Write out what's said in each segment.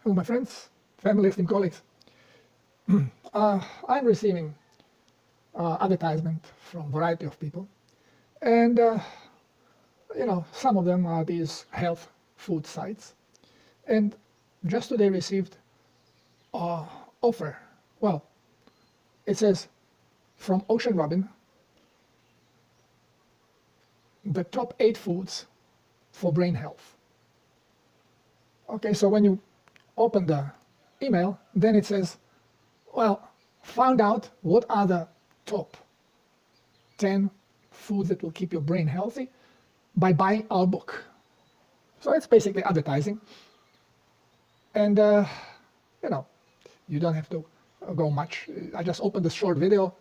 Hello, my friends, family, and colleagues. I'm receiving advertisement from a variety of people, and some of them are these health food sites. And just today received offer. Well, it says from Ocean Robin, the top 8 foods for brain health. Okay, so when you open the email, then it says, well, found out what are the top 10 foods that will keep your brain healthy by buying our book. So it's basically advertising. And, you don't have to go much. I just opened this short video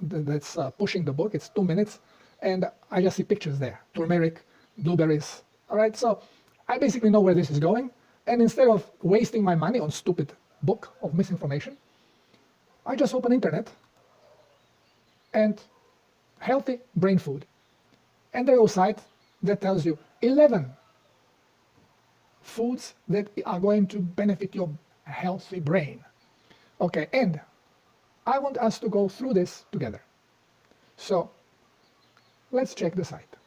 that's pushing the book. It's 2 minutes. And I just see pictures there. Turmeric, blueberries. All right, so I basically know where this is going. And instead of wasting my money on stupid book of misinformation, I just open internet and healthy brain food. And there's a site that tells you 11 foods that are going to benefit your healthy brain. Okay, and I want us to go through this together. So let's check the site.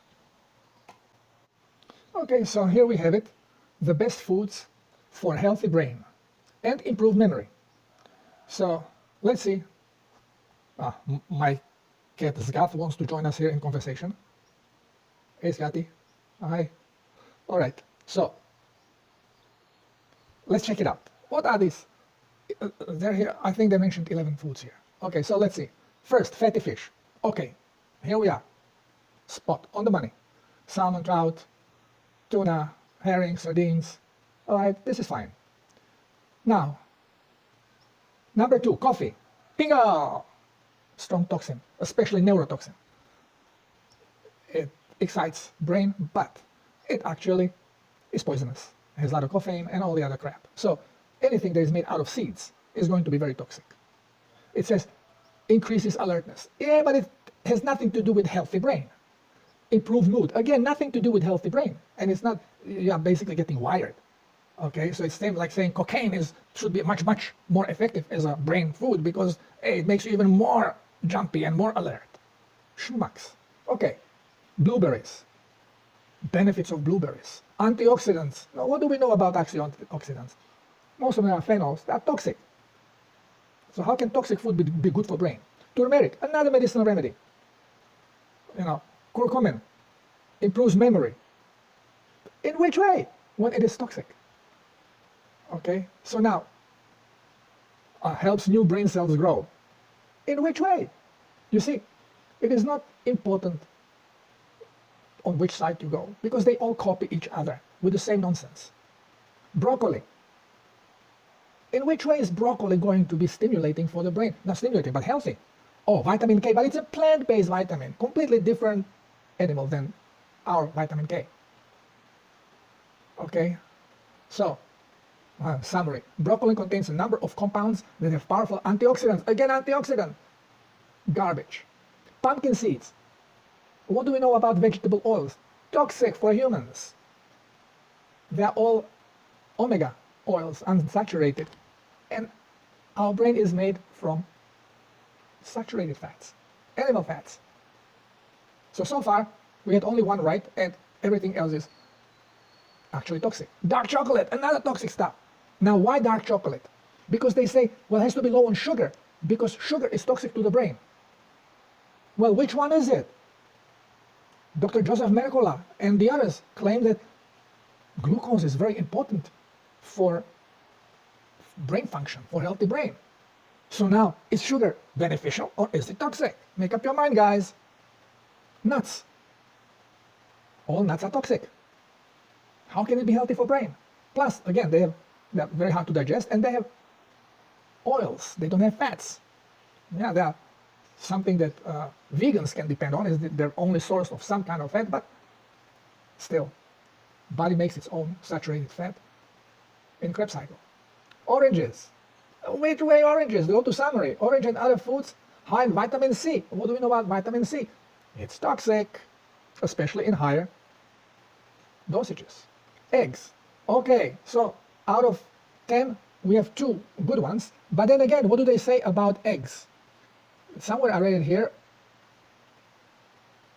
Okay, so here we have it. The best foods for a healthy brain and improved memory. So let's see. My cat Zgat wants to join us here in conversation. Hey Zgati. Hi. All right. So let's check it out. What are these? They're here. I think they mentioned 11 foods here. Okay, so let's see. First, fatty fish. Okay, here we are. Spot on the money. Salmon, trout, tuna, herring, sardines. All right, this is fine. Now, number 2, coffee. Bingo! Strong toxin, especially neurotoxin. It excites brain, but it actually is poisonous. It has a lot of caffeine and all the other crap. So anything that is made out of seeds is going to be very toxic. It says increases alertness. Yeah, but it has nothing to do with healthy brain. Improved mood. Again, nothing to do with healthy brain. And it's not, you're basically getting wired. Okay, so it's same like saying cocaine should be much more effective as a brain food because it makes you even more jumpy and more alert. Schmucks. Okay, blueberries. Benefits of blueberries. Antioxidants. Now, what do we know about antioxidants? Most of them are phenols. They are toxic. So how can toxic food be good for brain? Turmeric, another medicinal remedy. Curcumin improves memory. In which way? When it is toxic. Okay, so now helps new brain cells grow. In which way? You see, it is not important on which side you go because they all copy each other with the same nonsense. Broccoli. In which way is broccoli going to be stimulating for the brain? Not stimulating, but healthy. Oh, vitamin K, but it's a plant-based vitamin, completely different animal than our vitamin K. Okay, so summary. Broccoli contains a number of compounds that have powerful antioxidants. Again, antioxidant. Garbage. Pumpkin seeds. What do we know about vegetable oils? Toxic for humans. They're all omega oils, unsaturated. And our brain is made from saturated fats, animal fats. So far, we had only one right, and everything else is actually toxic. Dark chocolate, another toxic stuff. Now, why dark chocolate? Because they say, well, it has to be low on sugar, because sugar is toxic to the brain. Well, which one is it? Dr. Joseph Mercola and the others claim that glucose is very important for brain function, for healthy brain. So now, is sugar beneficial or is it toxic? Make up your mind, guys. Nuts. All nuts are toxic. How can it be healthy for brain? Plus, again, they're very hard to digest and they have oils. They don't have fats. Yeah, they are something that vegans can depend on, is their only source of some kind of fat, but still, body makes its own saturated fat in Krebs cycle. Oranges. Which way oranges? Go to summary. Orange and other foods high in vitamin C. What do we know about vitamin C? It's toxic, especially in higher dosages. Eggs. Okay, so out of 10, we have 2 good ones. But then again, what do they say about eggs? Somewhere I read it here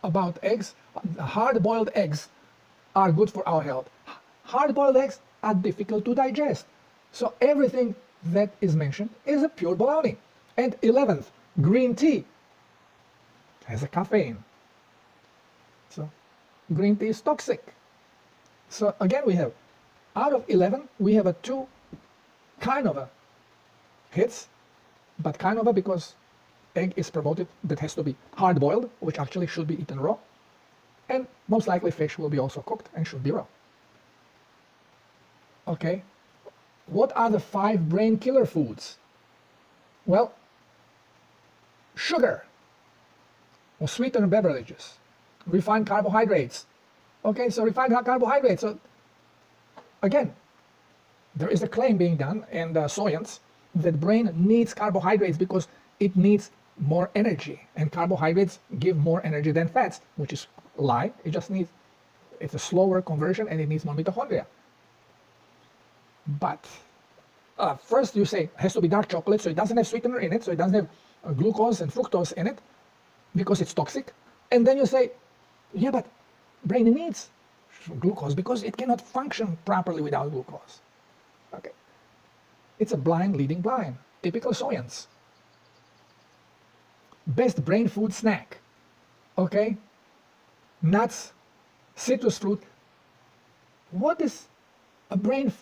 about eggs. Hard-boiled eggs are good for our health. Hard-boiled eggs are difficult to digest. So everything that is mentioned is a pure baloney. And 11th, green tea has a caffeine. So green tea is toxic. So again, we have, out of 11, we have a 2 kind of a hits, but kind of a because egg is promoted that has to be hard-boiled, which actually should be eaten raw. And most likely fish will be also cooked and should be raw. Okay, what are the 5 brain killer foods? Well, sugar or sweetened beverages, refined carbohydrates. Okay, so refined carbohydrates. So again, there is a claim being done in the science that brain needs carbohydrates because it needs more energy, and carbohydrates give more energy than fats, which is a lie. It just needs, it's a slower conversion and it needs more mitochondria. But first you say it has to be dark chocolate, so it doesn't have sweetener in it, so it doesn't have glucose and fructose in it because it's toxic. And then you say, yeah, but brain needs glucose because it cannot function properly without glucose. Okay, it's a blind leading blind, typical science. Best brain food snack, okay, nuts, citrus fruit. What is a brain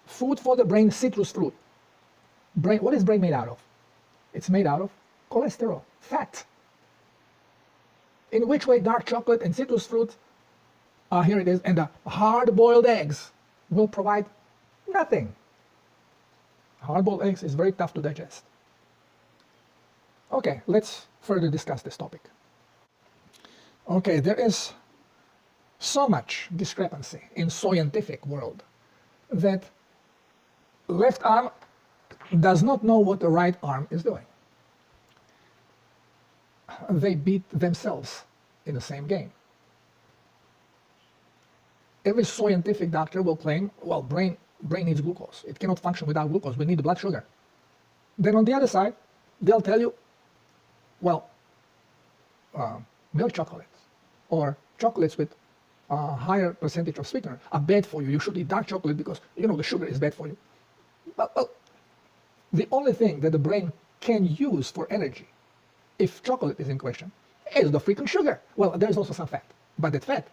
food for the brain? Citrus fruit. Brain, what is brain made out of? It's made out of cholesterol, fat. In which way dark chocolate and citrus fruit, here it is, and the hard-boiled eggs will provide nothing. Hard-boiled eggs is very tough to digest. Okay, let's further discuss this topic. Okay, there is so much discrepancy in scientific world that left arm does not know what the right arm is doing. They beat themselves in the same game. Every scientific doctor will claim, well, brain needs glucose. It cannot function without glucose. We need the blood sugar. Then on the other side, they'll tell you, well, milk chocolates or chocolates with a higher percentage of sweetener are bad for you. You should eat dark chocolate because, you know, the sugar is bad for you. Well, the only thing that the brain can use for energy, if chocolate is in question, is the freaking sugar. Well, there's also some fat, but that fat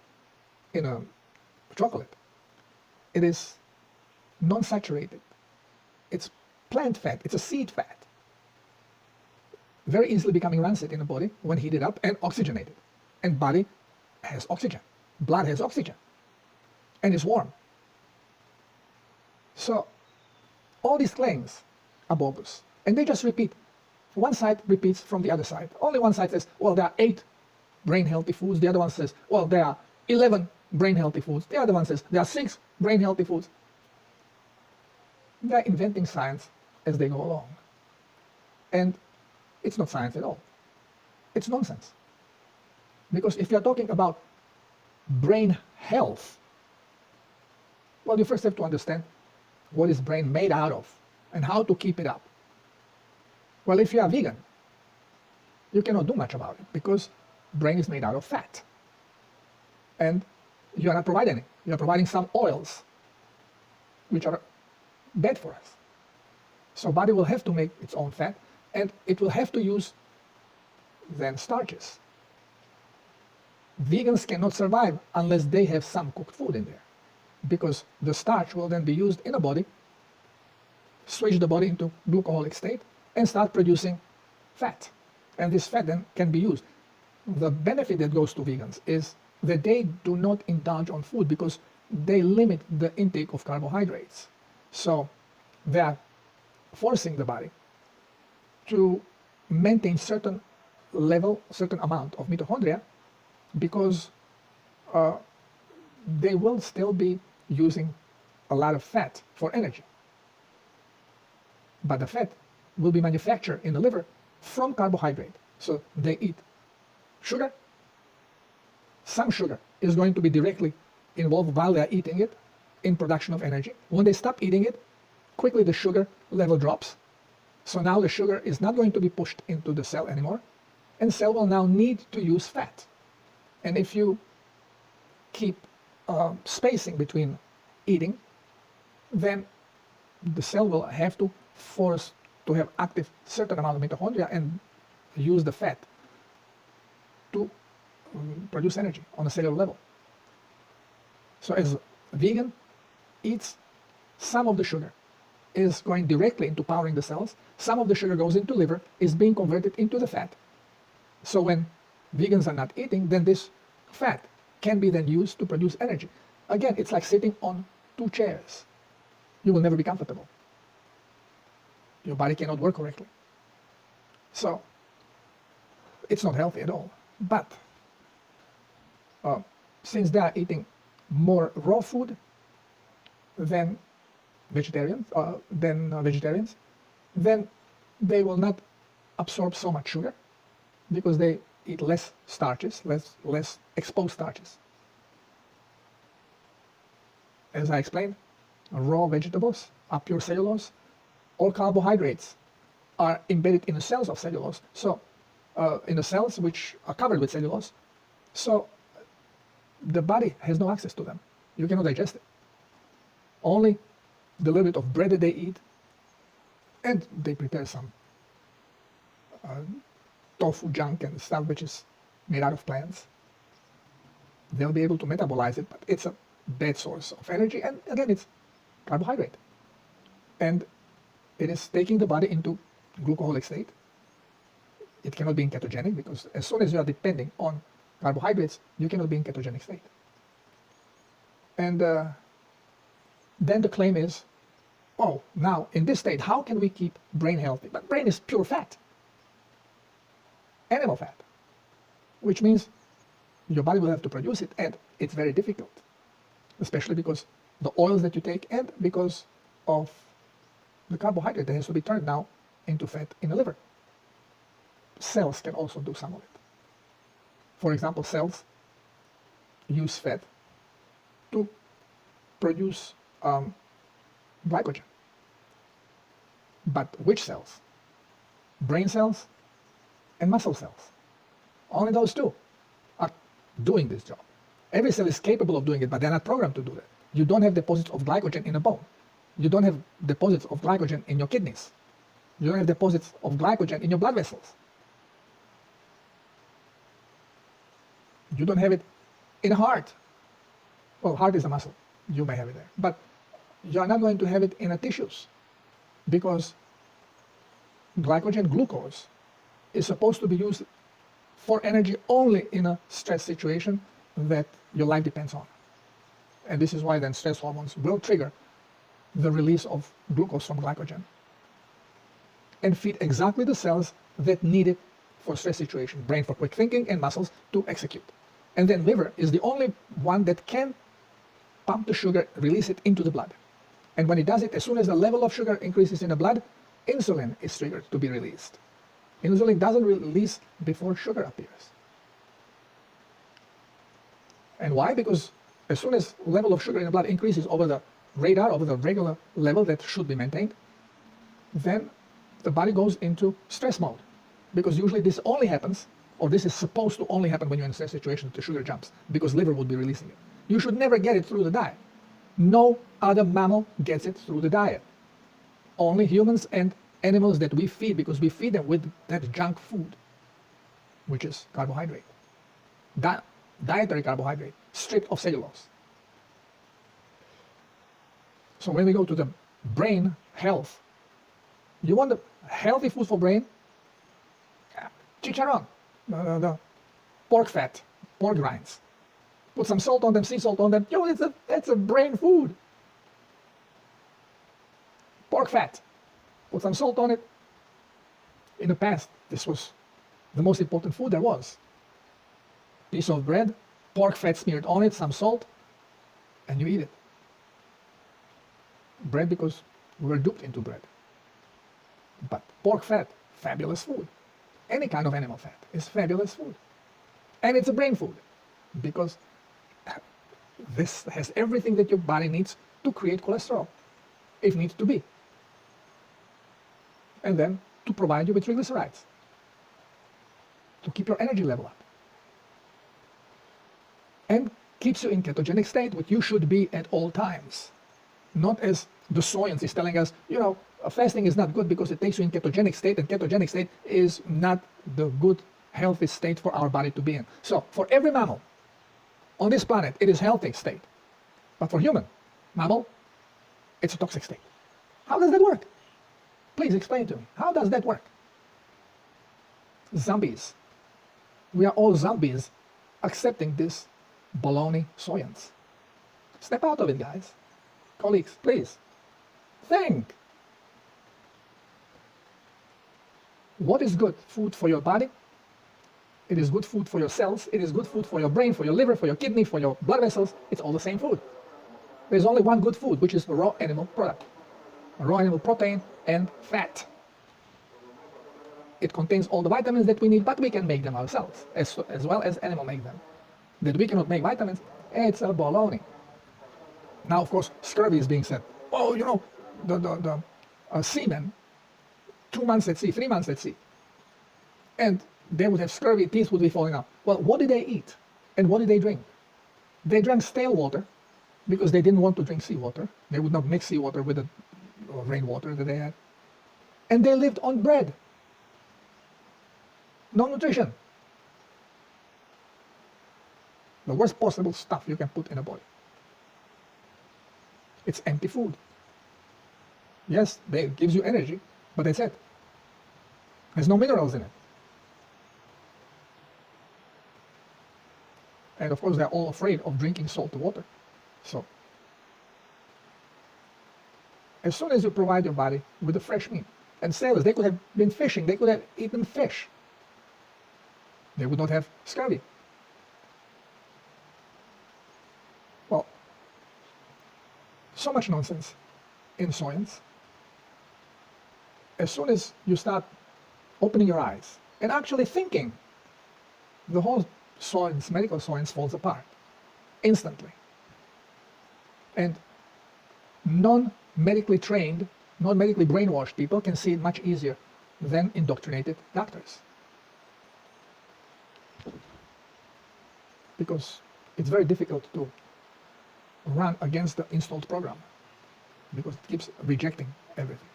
in a chocolate, it is non-saturated. It's plant fat. It's a seed fat. Very easily becoming rancid in the body when heated up and oxygenated. And body has oxygen. Blood has oxygen. And it's warm. So all these claims are bogus. And they just repeat. One side repeats from the other side. Only one side says, well, there are 8 brain healthy foods. The other one says, well, there are 11 brain healthy foods. The other one says, there are 6 brain healthy foods. They're inventing science as they go along. And it's not science at all. It's nonsense. Because if you're talking about brain health, well, you first have to understand what is brain made out of and how to keep it up. Well, if you are vegan, you cannot do much about it because brain is made out of fat. And you are not providing it. You are providing some oils which are bad for us. So body will have to make its own fat, and it will have to use then starches. Vegans cannot survive unless they have some cooked food in there, because the starch will then be used in the body, switch the body into glucoholic state, and start producing fat. And this fat then can be used. The benefit that goes to vegans is that they do not indulge on food because they limit the intake of carbohydrates. So they are forcing the body to maintain certain level, certain amount of mitochondria, because they will still be using a lot of fat for energy. But the fat will be manufactured in the liver from carbohydrate. So they eat sugar. Some sugar is going to be directly involved while they are eating it in production of energy. When they stop eating it, quickly the sugar level drops. So now the sugar is not going to be pushed into the cell anymore, and cell will now need to use fat. And if you keep spacing between eating, then the cell will have to force to have active certain amount of mitochondria and use the fat to produce energy on a cellular level. So as a vegan eats, some of the sugar is going directly into powering the cells, some of the sugar goes into liver, is being converted into the fat. So when vegans are not eating, then this fat can be then used to produce energy. Again, it's like sitting on two chairs. You will never be comfortable. Your body cannot work correctly. So it's not healthy at all. But since they are eating more raw food than vegetarians, then they will not absorb so much sugar because they eat less starches, less exposed starches. As I explained, raw vegetables are pure cellulose. All carbohydrates are embedded in the cells of cellulose, so in the cells which are covered with cellulose, so the body has no access to them. You cannot digest it. Only the little bit of bread that they eat, and they prepare some tofu junk and stuff which is made out of plants. They'll be able to metabolize it, but it's a bad source of energy, and again, it's carbohydrate. And it is taking the body into glucoholic state. It cannot be in ketogenic because as soon as you are depending on carbohydrates, you cannot be in ketogenic state. And then the claim is, oh, now in this state, how can we keep brain healthy? But brain is pure fat, animal fat, which means your body will have to produce it, and it's very difficult, especially because the oils that you take and because of the carbohydrate that has to be turned now into fat in the liver. Cells can also do some of it. For example, cells use fat to produce glycogen. But which cells? Brain cells and muscle cells. Only those two are doing this job. Every cell is capable of doing it, but they're not programmed to do that. You don't have deposits of glycogen in a bone. You don't have deposits of glycogen in your kidneys. You don't have deposits of glycogen in your blood vessels. You don't have it in a heart. Well, heart is a muscle. You may have it there. But you are not going to have it in the tissues because glycogen, glucose, is supposed to be used for energy only in a stress situation that your life depends on. And this is why then stress hormones will trigger the release of glucose from glycogen and feed exactly the cells that need it for stress situation, brain for quick thinking and muscles to execute. And then liver is the only one that can pump the sugar, release it into the blood. And when it does it, as soon as the level of sugar increases in the blood, insulin is triggered to be released. Insulin doesn't release before sugar appears. And why? Because as soon as level of sugar in the blood increases over the radar, over the regular level that should be maintained, then the body goes into stress mode. Because usually this only happens, or this is supposed to only happen when you're in a stress situation, the sugar jumps, because liver would be releasing it. You should never get it through the diet. No other mammal gets it through the diet. Only humans and animals that we feed, because we feed them with that junk food, which is carbohydrate. Dietary carbohydrate, stripped of cellulose. So when we go to the brain health, you want the healthy food for brain? Chicharron, the pork fat, pork rinds. Put some salt on them, sea salt on them. Yo, that's a brain food. Pork fat, put some salt on it. In the past, this was the most important food there was. Piece of bread, pork fat smeared on it, some salt, and you eat it. Bread because we were duped into bread. But pork fat, fabulous food. Any kind of animal fat is fabulous food. And it's a brain food because this has everything that your body needs to create cholesterol, if needs to be. and then to provide you with triglycerides, to keep your energy level up, and keeps you in ketogenic state, which you should be at all times. Not as the science is telling us, fasting is not good because it takes you in ketogenic state, and ketogenic state is not the good, healthy state for our body to be in. So for every mammal on this planet, it is healthy state. But for human mammal, it's a toxic state. How does that work? Please explain to me. How does that work? Zombies. We are all zombies accepting this baloney science. Step out of it, guys. Colleagues, please. Think. What is good food for your body? It is good food for your cells. It is good food for your brain, for your liver, for your kidney, for your blood vessels. It's all the same food. There's only one good food, which is a raw animal product. A raw animal protein and fat. It contains all the vitamins that we need, but we can make them ourselves, as well as animal make them. That we cannot make vitamins, it's a baloney. Now, of course, scurvy is being said. Oh, the seamen, 2 months at sea, 3 months at sea, and they would have scurvy, teeth would be falling out. Well, what did they eat? And what did they drink? They drank stale water because they didn't want to drink seawater. They would not mix seawater with the rainwater that they had. And they lived on bread. No nutrition. The worst possible stuff you can put in a body. It's empty food. Yes, it gives you energy, but that's it. There's no minerals in it. And of course, they're all afraid of drinking salt water. So, as soon as you provide your body with the fresh meat, and sailors, they could have been fishing, they could have eaten fish. They would not have scurvy. Well, so much nonsense in science. As soon as you start opening your eyes and actually thinking, the whole science, medical science, falls apart instantly. And non-medically trained, non-medically brainwashed people can see it much easier than indoctrinated doctors. Because it's very difficult to run against the installed program, because it keeps rejecting everything.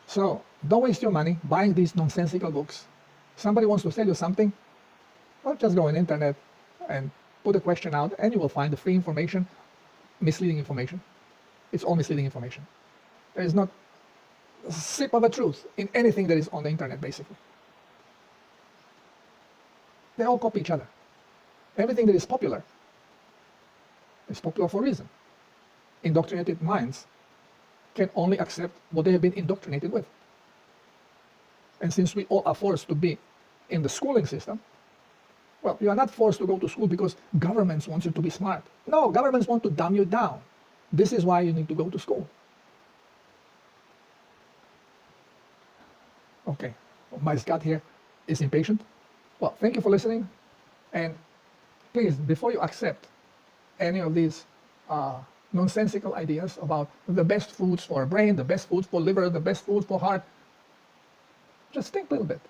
So don't waste your money buying these nonsensical books. Somebody wants to sell you something, well, just go on the internet and put a question out, and you will find the free information, misleading information. It's all misleading information. There is not a sip of a truth in anything that is on the internet, basically. They all copy each other. Everything that is popular for a reason. Indoctrinated minds can only accept what they have been indoctrinated with. And since we all are forced to be in the schooling system, well, you are not forced to go to school because governments want you to be smart. No, governments want to dumb you down. This is why you need to go to school. Okay, my Scott here is impatient. Well, thank you for listening. And please, before you accept any of these nonsensical ideas about the best foods for brain, the best foods for liver, the best foods for heart, just think a little bit.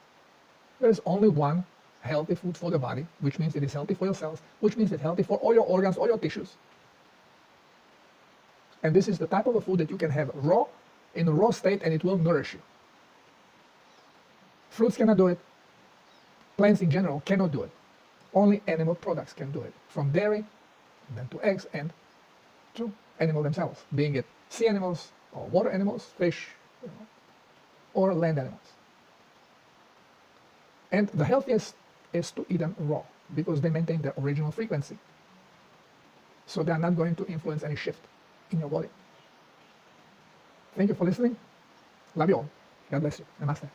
There's only one healthy food for the body, which means it is healthy for your cells, which means it's healthy for all your organs, all your tissues. And this is the type of a food that you can have raw, in a raw state, and it will nourish you. Fruits cannot do it. Plants in general cannot do it. Only animal products can do it. From dairy, then to eggs, and to animals themselves, being it sea animals, or water animals, fish, or land animals. And the healthiest is to eat them raw, because they maintain their original frequency. So they are not going to influence any shift in your body. Thank you for listening. Love you all. God bless you. Namaste.